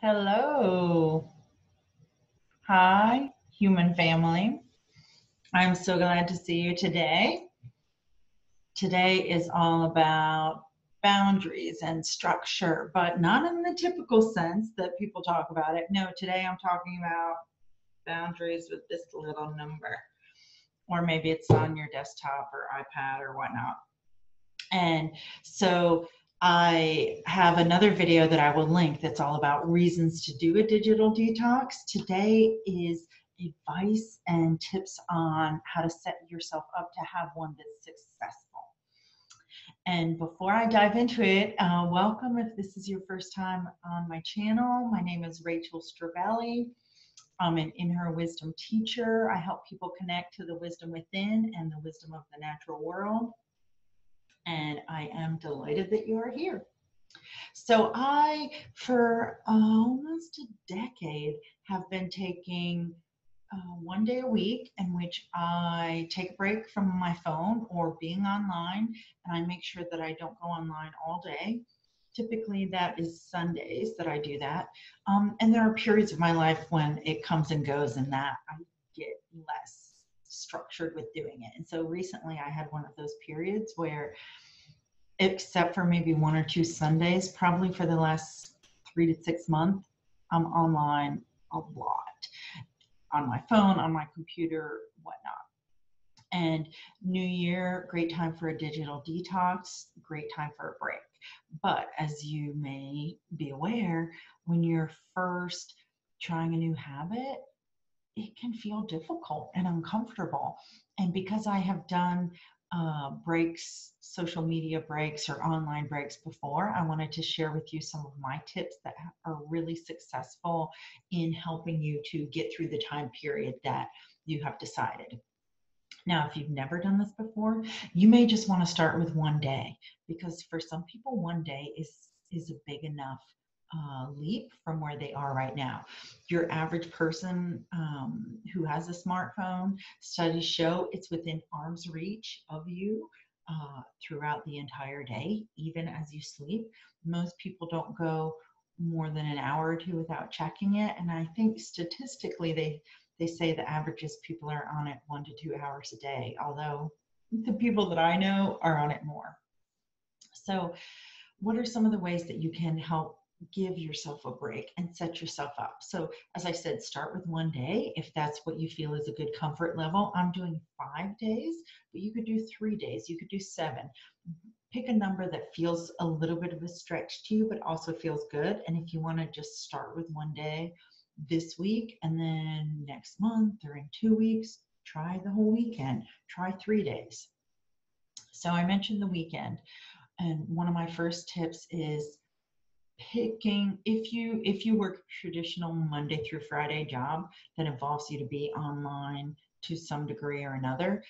Hello. Hi, human family. I'm so glad to see you today. Today is all about boundaries and structure, but not in the typical sense that people talk about it. No, today I'm talking about boundaries with this little number, or maybe it's on your desktop or iPad or whatnot. And so I have another video that I will link that's all about reasons to do a digital detox. Today is advice and tips on how to set yourself up to have one that's successful. And before I dive into it, welcome if this is your first time on my channel. My name is Rachel Stravelli. I'm an inner wisdom teacher. I help people connect to the wisdom within and the wisdom of the natural world. And I am delighted that you are here. So for almost a decade, have been taking one day a week in which I take a break from my phone or being online, and I make sure that I don't go online all day. Typically, that is Sundays that I do that. And there are periods of my life when it comes and goes, and that I get less structured with doing it. And so recently, I had one of those periods where, except for maybe one or two Sundays, probably for the last 3 to 6 months, I'm online a lot on my phone, on my computer, whatnot. And New Year, great time for a digital detox, great time for a break. But as you may be aware, when you're first trying a new habit, it can feel difficult and uncomfortable. And because I have done breaks, social media breaks or online breaks before, I wanted to share with you some of my tips that are really successful in helping you to get through the time period that you have decided. Now, if you've never done this before, you may just want to start with one day, because for some people, one day is a big enough leap from where they are right now. Your average person who has a smartphone, studies show it's within arm's reach of you throughout the entire day, even as you sleep. Most people don't go more than an hour or two without checking it. And I think statistically, they say the average is people are on it 1 to 2 hours a day, although the people that I know are on it more. So what are some of the ways that you can help give yourself a break and set yourself up? So as I said, start with one day if that's what you feel is a good comfort level. I'm doing 5 days, but you could do 3 days, you could do 7. Pick a number that feels a little bit of a stretch to you, but also feels good. And if you want to just start with one day this week, and then next month or in 2 weeks, try the whole weekend, try 3 days. So I mentioned the weekend, and one of my first tips is picking, if you work a traditional Monday through Friday job that involves you to be online to some degree or another,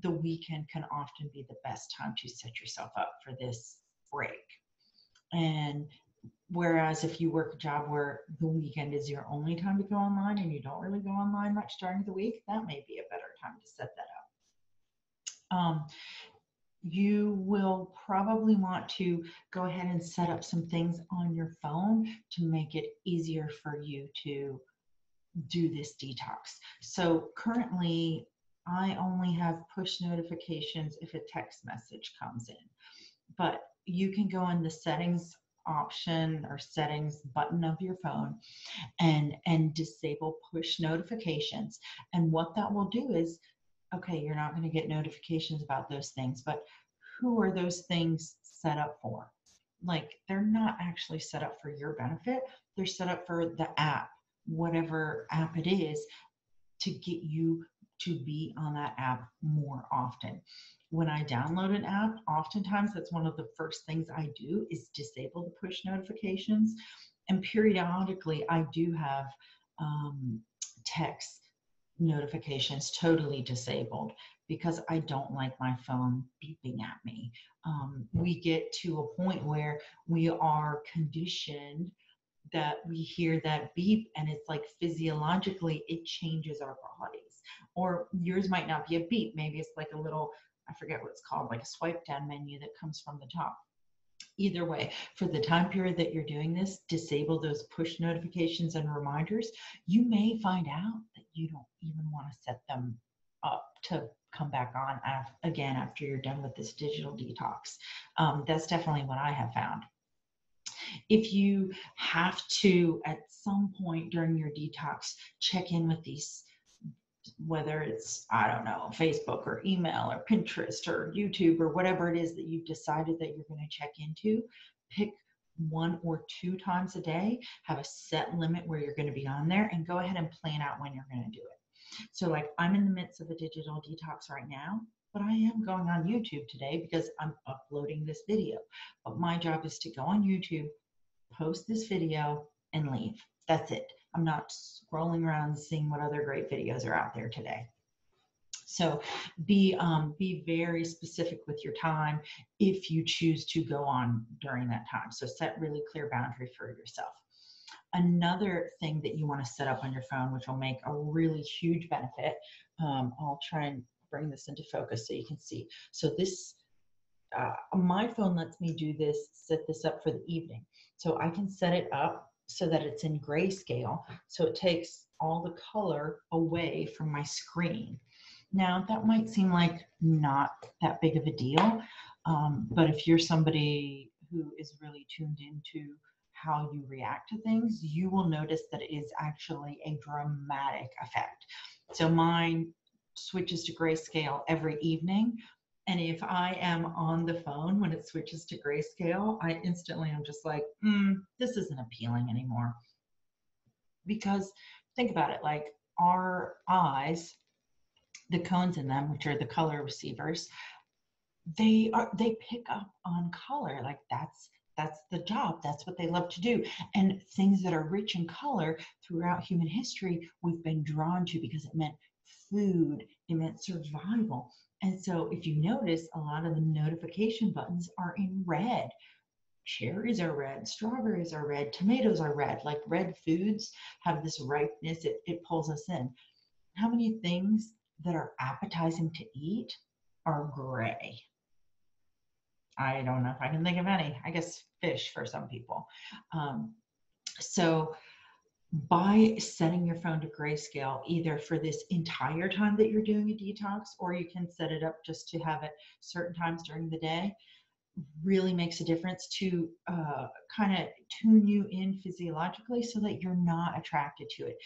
the weekend can often be the best time to set yourself up for this break. And whereas if you work a job where the weekend is your only time to go online and you don't really go online much during the week, that may be a better time to set that up. You will probably want to go ahead and set up some things on your phone to make it easier for you to do this detox. So currently, I only have push notifications if a text message comes in, but you can go in the settings option or settings button of your phone and disable push notifications. And what that will do is, okay, you're not going to get notifications about those things, but who are those things set up for? Like, they're not actually set up for your benefit. They're set up for the app, whatever app it is, to get you to be on that app more often. When I download an app, oftentimes that's one of the first things I do is disable the push notifications. And periodically, I do have text notifications totally disabled because I don't like my phone beeping at me. We get to a point where we are conditioned that we hear that beep and it's like physiologically it changes our bodies. Or yours might not be a beep, maybe it's like a little, I forget what it's called, like a swipe down menu that comes from the top. Either way, for the time period that you're doing this, disable those push notifications and reminders. You may find out that you don't even want to set them up to come back on again after you're done with this digital detox. That's definitely what I have found. If you have to, at some point during your detox, check in with these, whether it's, I don't know, Facebook or email or Pinterest or YouTube or whatever it is that you've decided that you're going to check into, pick 1 or 2 times a day, have a set limit where you're going to be on there, and go ahead and plan out when you're going to do it. So like, I'm in the midst of a digital detox right now, but I am going on YouTube today because I'm uploading this video. But my job is to go on YouTube, post this video, and leave. That's it. I'm not scrolling around seeing what other great videos are out there today. So be very specific with your time if you choose to go on during that time. So set really clear boundaries for yourself. Another thing that you want to set up on your phone, which will make a really huge benefit, I'll try and bring this into focus so you can see. So this, my phone lets me do this, set this up for the evening. So I can set it up so that it's in grayscale. So it takes all the color away from my screen. Now that might seem like not that big of a deal, but if you're somebody who is really tuned into how you react to things, you will notice that it is actually a dramatic effect. So mine switches to grayscale every evening. And if I am on the phone when it switches to grayscale, I instantly am just like, this isn't appealing anymore. Because think about it, like our eyes, the cones in them, which are the color receivers, they pick up on color. Like that's the job. That's what they love to do. And things that are rich in color throughout human history, we've been drawn to because it meant food, it meant survival. And so if you notice, a lot of the notification buttons are in red. Cherries are red, strawberries are red, tomatoes are red. Like red foods have this ripeness, it pulls us in. How many things that are appetizing to eat are gray? I don't know if I can think of any. I guess fish for some people. So by setting your phone to grayscale, either for this entire time that you're doing a detox, or you can set it up just to have it certain times during the day, really makes a difference to kind of tune you in physiologically so that you're not attracted to it.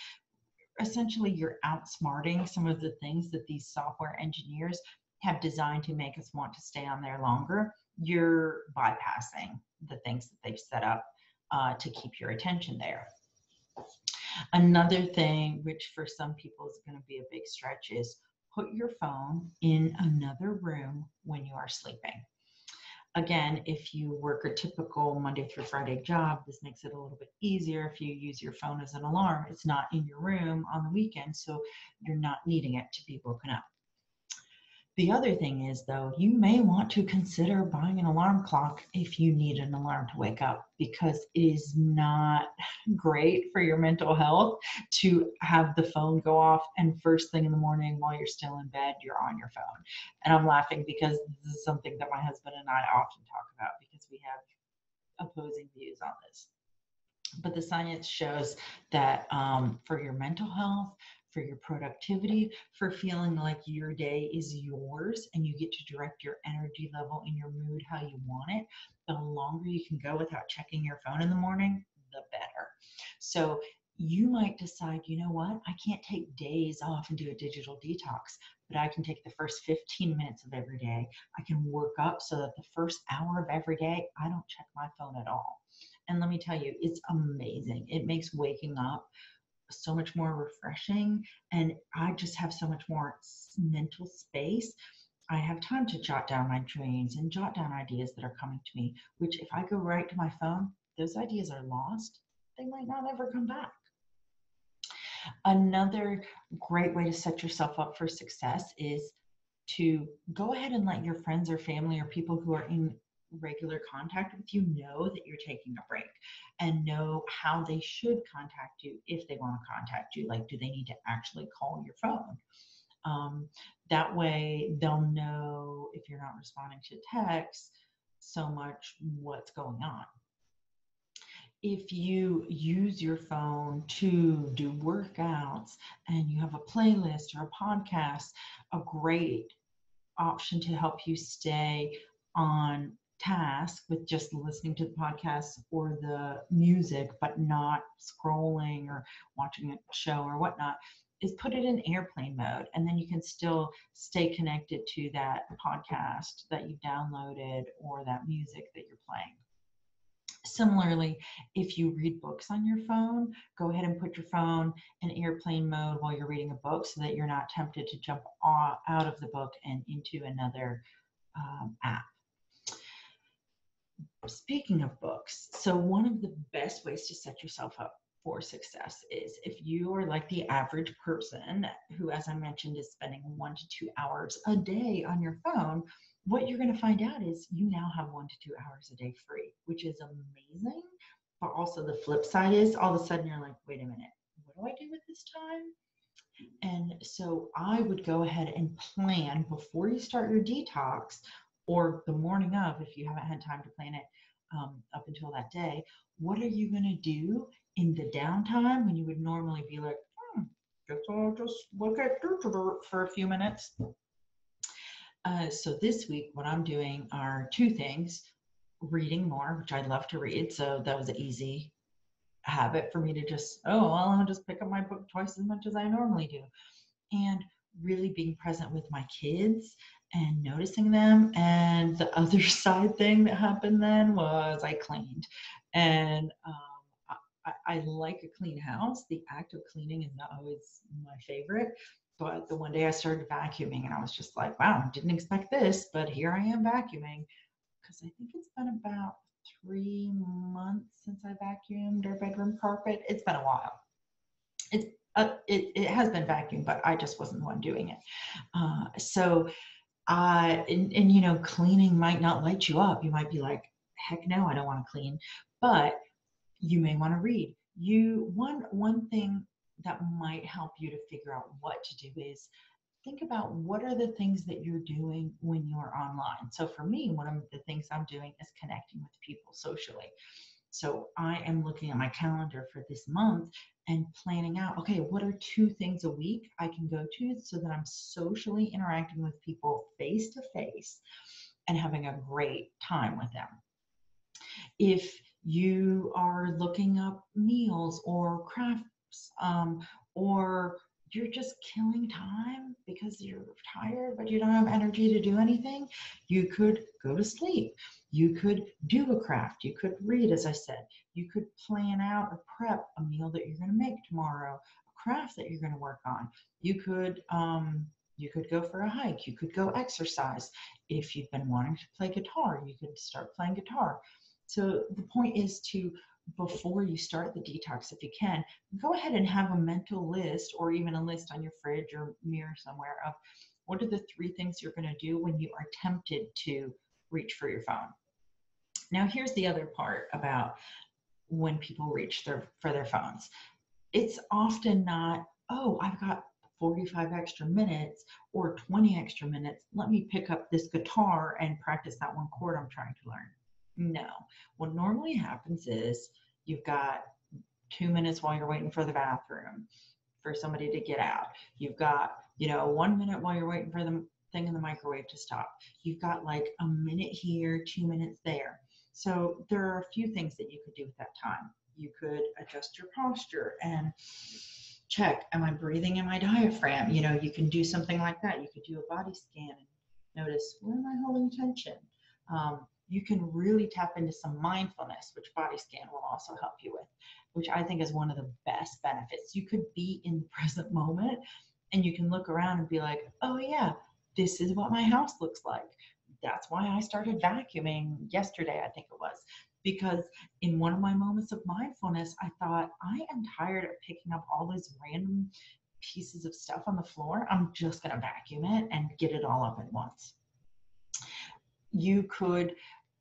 Essentially, you're outsmarting some of the things that these software engineers have designed to make us want to stay on there longer. You're bypassing the things that they've set up to keep your attention there. Another thing, which for some people is going to be a big stretch, is put your phone in another room when you are sleeping. Again, if you work a typical Monday through Friday job, this makes it a little bit easier. If you use your phone as an alarm, it's not in your room on the weekend, so you're not needing it to be woken up. The other thing is, though, you may want to consider buying an alarm clock if you need an alarm to wake up, because it is not great for your mental health to have the phone go off and first thing in the morning while you're still in bed, you're on your phone. And I'm laughing because this is something that my husband and I often talk about because we have opposing views on this. But the science shows that for your mental health, for your productivity, for feeling like your day is yours and you get to direct your energy level and your mood how you want it, the longer you can go without checking your phone in the morning, the better. So you might decide, you know what, I can't take days off and do a digital detox, but I can take the first 15 minutes of every day. I can work up so that the first hour of every day, I don't check my phone at all. And let me tell you, it's amazing. It makes waking up so much more refreshing, and I just have so much more mental space. I have time to jot down my dreams and jot down ideas that are coming to me, which if I go right to my phone, those ideas are lost. They might not ever come back. Another great way to set yourself up for success is to go ahead and let your friends or family or people who are in regular contact with you know that you're taking a break, and know how they should contact you if they want to contact you. Like, do they need to actually call your phone? That way they'll know if you're not responding to texts, so much what's going on. If you use your phone to do workouts and you have a playlist or a podcast, a great option to help you stay on task with just listening to the podcast or the music, but not scrolling or watching a show or whatnot, is put it in airplane mode. And then you can still stay connected to that podcast that you downloaded or that music that you're playing. Similarly, if you read books on your phone, go ahead and put your phone in airplane mode while you're reading a book so that you're not tempted to jump out of the book and into another app. Speaking of books, so one of the best ways to set yourself up for success is if you are like the average person who, as I mentioned, is spending 1 to 2 hours a day on your phone, what you're going to find out is you now have 1 to 2 hours a day free, which is amazing. But also the flip side is all of a sudden you're like, wait a minute, what do I do with this time? And so I would go ahead and plan before you start your detox, or the morning of, if you haven't had time to plan it up until that day. What are you going to do in the downtime when you would normally be like, guess I'll just look at for a few minutes. So this week, what I'm doing are 2 things: reading more, which I love to read. So that was an easy habit for me to just, I'll just pick up my book twice as much as I normally do. And really being present with my kids and noticing them. And the other side thing that happened then was I cleaned. And I like a clean house. The act of cleaning is not always my favorite. But the one day I started vacuuming and I was just like, wow, didn't expect this, but here I am vacuuming. Because I think it's been about 3 months since I vacuumed our bedroom carpet. It's been a while. It has been vacuumed, but I just wasn't the one doing it. And cleaning might not light you up. You might be like, heck no, I don't want to clean. But you may want to read. One thing that might help you to figure out what to do is think about what are the things that you're doing when you're online. So for me, one of the things I'm doing is connecting with people socially. So I am looking at my calendar for this month and planning out, okay, what are 2 things a week I can go to so that I'm socially interacting with people face to face and having a great time with them. If you are looking up meals or crafts, or you're just killing time because you're tired but you don't have energy to do anything, you could go to sleep. You could do a craft. You could read, as I said. You could plan out or prep a meal that you're going to make tomorrow, a craft that you're going to work on. You could go for a hike. You could go exercise. If you've been wanting to play guitar, you could start playing guitar. So the point is to, before you start the detox, if you can, go ahead and have a mental list or even a list on your fridge or mirror somewhere of what are the 3 things you're going to do when you are tempted to reach for your phone. Now, here's the other part about when people reach for their phones. It's often not, I've got 45 extra minutes or 20 extra minutes. Let me pick up this guitar and practice that 1 chord I'm trying to learn. No. What normally happens is you've got 2 minutes while you're waiting for the bathroom for somebody to get out. You've got, 1 minute while you're waiting for the thing in the microwave to stop. You've got like a minute here, 2 minutes there. So there are a few things that you could do with that time. You could adjust your posture and check, am I breathing in my diaphragm? You can do something like that. You could do a body scan and notice, where am I holding tension? You can really tap into some mindfulness, which body scan will also help you with, which I think is one of the best benefits. You could be in the present moment and you can look around and be like, oh yeah, this is what my house looks like. That's why I started vacuuming yesterday, I think it was, because in one of my moments of mindfulness, I thought, I am tired of picking up all those random pieces of stuff on the floor. I'm just going to vacuum it and get it all up at once. You could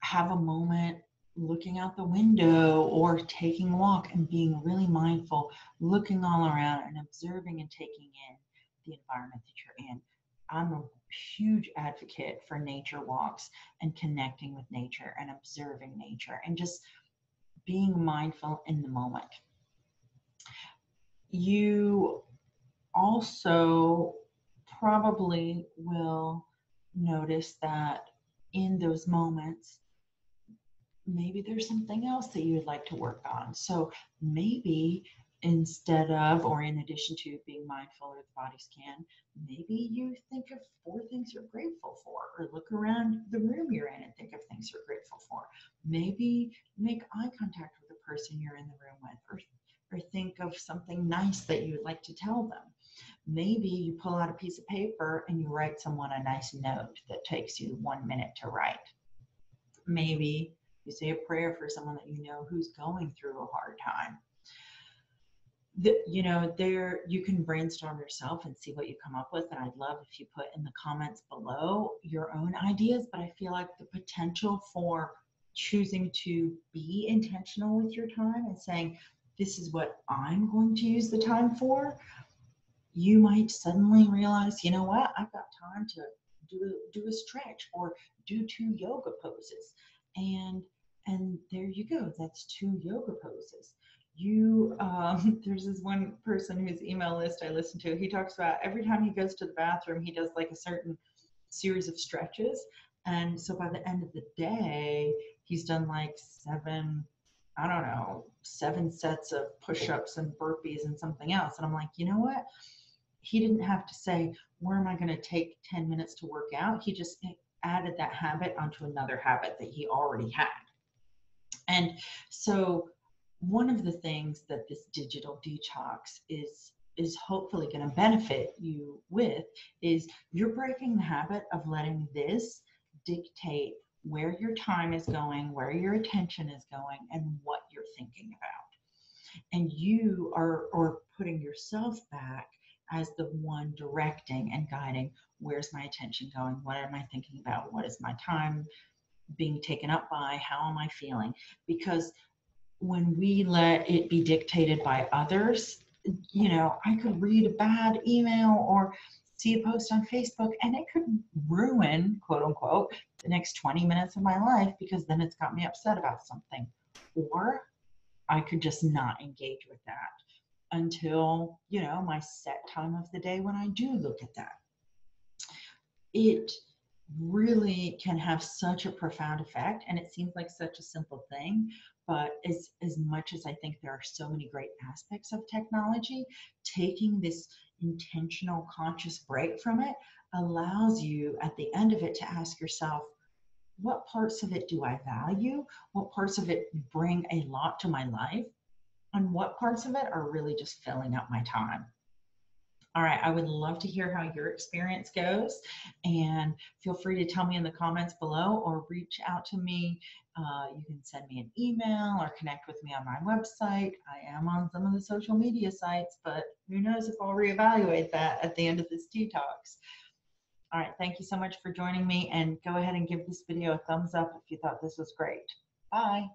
have a moment looking out the window or taking a walk and being really mindful, looking all around and observing and taking in the environment that you're in. I'm a huge advocate for nature walks and connecting with nature and observing nature and just being mindful in the moment. You also probably will notice that in those moments, maybe there's something else that you would like to work on. So maybe instead of, or in addition to being mindful or the body scan, maybe you think of 4 things you're grateful for, or look around the room you're in and think of things you're grateful for. Maybe make eye contact with the person you're in the room with, or think of something nice that you would like to tell them. Maybe you pull out a piece of paper and you write someone a nice note that takes you 1 minute to write. Maybe you say a prayer for someone that you know who's going through a hard time. There you can brainstorm yourself and see what you come up with. And I'd love if you put in the comments below your own ideas, but I feel like the potential for choosing to be intentional with your time and saying, this is what I'm going to use the time for, you might suddenly realize, you know what, I've got time to do a stretch or do 2 yoga poses. And there you go, that's 2 yoga poses. There's this one person whose email list I listen to, he talks about every time he goes to the bathroom, he does like a certain series of stretches. And so by the end of the day, he's done like 7 sets of push-ups and burpees and something else. And I'm like, you know what? He didn't have to say, where am I going to take 10 minutes to work out? He just added that habit onto another habit that he already had. And so one of the things that this digital detox is hopefully going to benefit you with is you're breaking the habit of letting this dictate where your time is going, where your attention is going, and what you're thinking about. And you are putting yourself back as the one directing and guiding, where's my attention going? What am I thinking about? What is my time being taken up by? How am I feeling? Because when we let it be dictated by others, I could read a bad email or see a post on Facebook and it could ruin, quote unquote, the next 20 minutes of my life because then it's got me upset about something. Or I could just not engage with that until, my set time of the day when I do look at that. It really can have such a profound effect, and it seems like such a simple thing, but as much as I think there are so many great aspects of technology, taking this intentional conscious break from it allows you at the end of it to ask yourself, what parts of it do I value? What parts of it bring a lot to my life? And what parts of it are really just filling up my time? All right, I would love to hear how your experience goes, and feel free to tell me in the comments below or reach out to me. You can send me an email or connect with me on my website. I am on some of the social media sites, but who knows if I'll reevaluate that at the end of this detox. All right, thank you so much for joining me, and go ahead and give this video a thumbs up if you thought this was great. Bye.